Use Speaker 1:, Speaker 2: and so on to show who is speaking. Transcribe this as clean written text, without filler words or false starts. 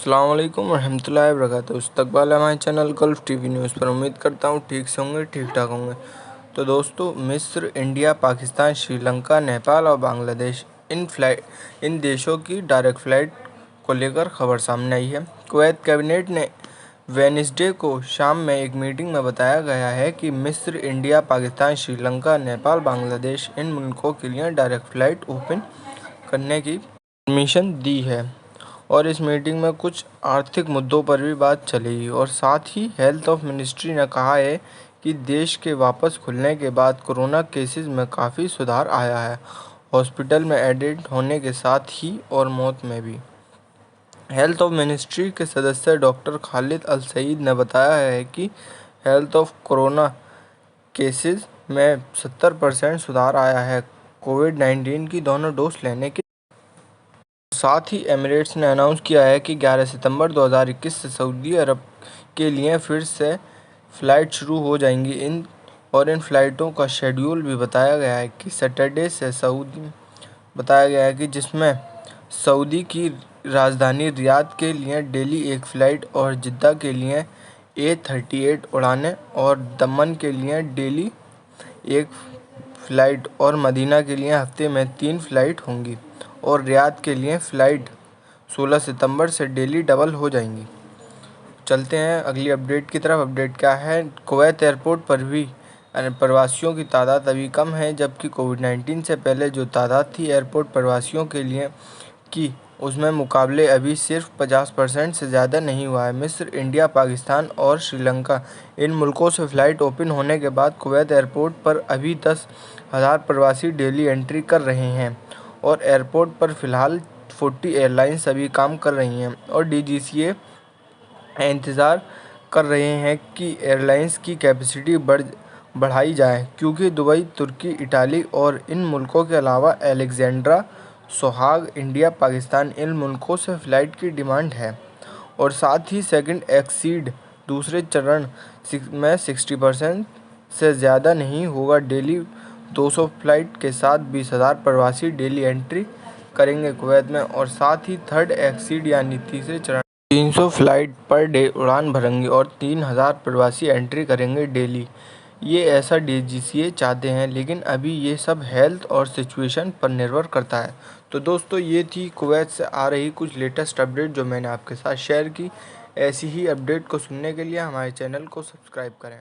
Speaker 1: अस्सलाम वालेकुम रहमतुल्लाहि व बरकातहू। इस्तकबाल है हमारे चैनल गल्फ़ टीवी न्यूज़ पर। उम्मीद करता हूँ ठीक से होंगे, ठीक ठाक होंगे। तो दोस्तों, मिस्र, इंडिया, पाकिस्तान, श्रीलंका, नेपाल और बांग्लादेश इन देशों की डायरेक्ट फ़्लाइट को लेकर खबर सामने आई है। कुवैत कैबिनेट ने वेडनेसडे को शाम में एक मीटिंग में बताया गया है कि मिस्र, इंडिया, पाकिस्तान, श्रीलंका, नेपाल, बांग्लादेश इन मुल्कों के लिए डायरेक्ट फ़्लाइट ओपन करने की परमिशन दी है। और इस मीटिंग में कुछ आर्थिक मुद्दों पर भी बात चलेगी। और साथ ही हेल्थ ऑफ मिनिस्ट्री ने कहा है कि देश के वापस खुलने के बाद कोरोना केसेस में काफ़ी सुधार आया है, हॉस्पिटल में एडमिट होने के साथ ही और मौत में भी। हेल्थ ऑफ मिनिस्ट्री के सदस्य डॉक्टर खालिद अल सईद ने बताया है कि हेल्थ ऑफ कोरोना केसेस में 70% सुधार आया है कोविड-19 की दोनों डोज लेने के। साथ ही एमिरेट्स ने अनाउंस किया है कि 11 सितंबर 2021 से सऊदी अरब के लिए फिर से फ़्लाइट शुरू हो जाएंगी। इन फ़्लाइटों का शेड्यूल भी बताया गया है कि सैटरडे से जिसमें सऊदी की राजधानी रियाद के लिए डेली एक फ़्लाइट और जिद्दा के लिए A38 उड़ानें और दमन के लिए डेली एक फ़्लाइट और मदीना के लिए हफ्ते में 3 फ़्लाइट होंगी और रियाद के लिए फ़्लाइट 16 सितंबर से डेली डबल हो जाएंगी। चलते हैं अगली अपडेट की तरफ। अपडेट क्या है? कुवैत एयरपोर्ट पर भी प्रवासियों की तादाद अभी कम है, जबकि कोविड-19 से पहले जो तादाद थी एयरपोर्ट प्रवासियों के लिए की उसमें मुकाबले अभी सिर्फ 50% से ज़्यादा नहीं हुआ है। मिस्र, इंडिया, पाकिस्तान और श्रीलंका इन मुल्कों से फ़्लाइट ओपन होने के बाद कुवैत एयरपोर्ट पर अभी 10,000 प्रवासी डेली एंट्री कर रहे हैं और एयरपोर्ट पर फ़िलहाल 40 एयरलाइंस अभी काम कर रही हैं और DGCA इंतज़ार कर रहे हैं कि एयरलाइंस की कैपेसिटी बढ़ाई जाए, क्योंकि दुबई, तुर्की, इटाली और इन मुल्कों के अलावा अलेक्जेंड्रा, सोहाग, इंडिया, पाकिस्तान इन मुल्कों से फ़्लाइट की डिमांड है। और साथ ही सेकंड एक्सीड दूसरे चरण में 60% से ज़्यादा नहीं होगा। डेली 200 फ़्लाइट के साथ 20,000 प्रवासी डेली एंट्री करेंगे कुवैत में। और साथ ही थर्ड एक्सीड यानी तीसरे चरण 300 फ़्लाइट पर डे उड़ान भरेंगे और 3,000 प्रवासी एंट्री करेंगे डेली। ये ऐसा DGCA चाहते हैं, लेकिन अभी ये सब हेल्थ और सिचुएशन पर निर्भर करता है। तो दोस्तों, ये थी कुवैत से आ रही कुछ लेटेस्ट अपडेट जो मैंने आपके साथ शेयर की। ऐसी ही अपडेट को सुनने के लिए हमारे चैनल को सब्सक्राइब करें।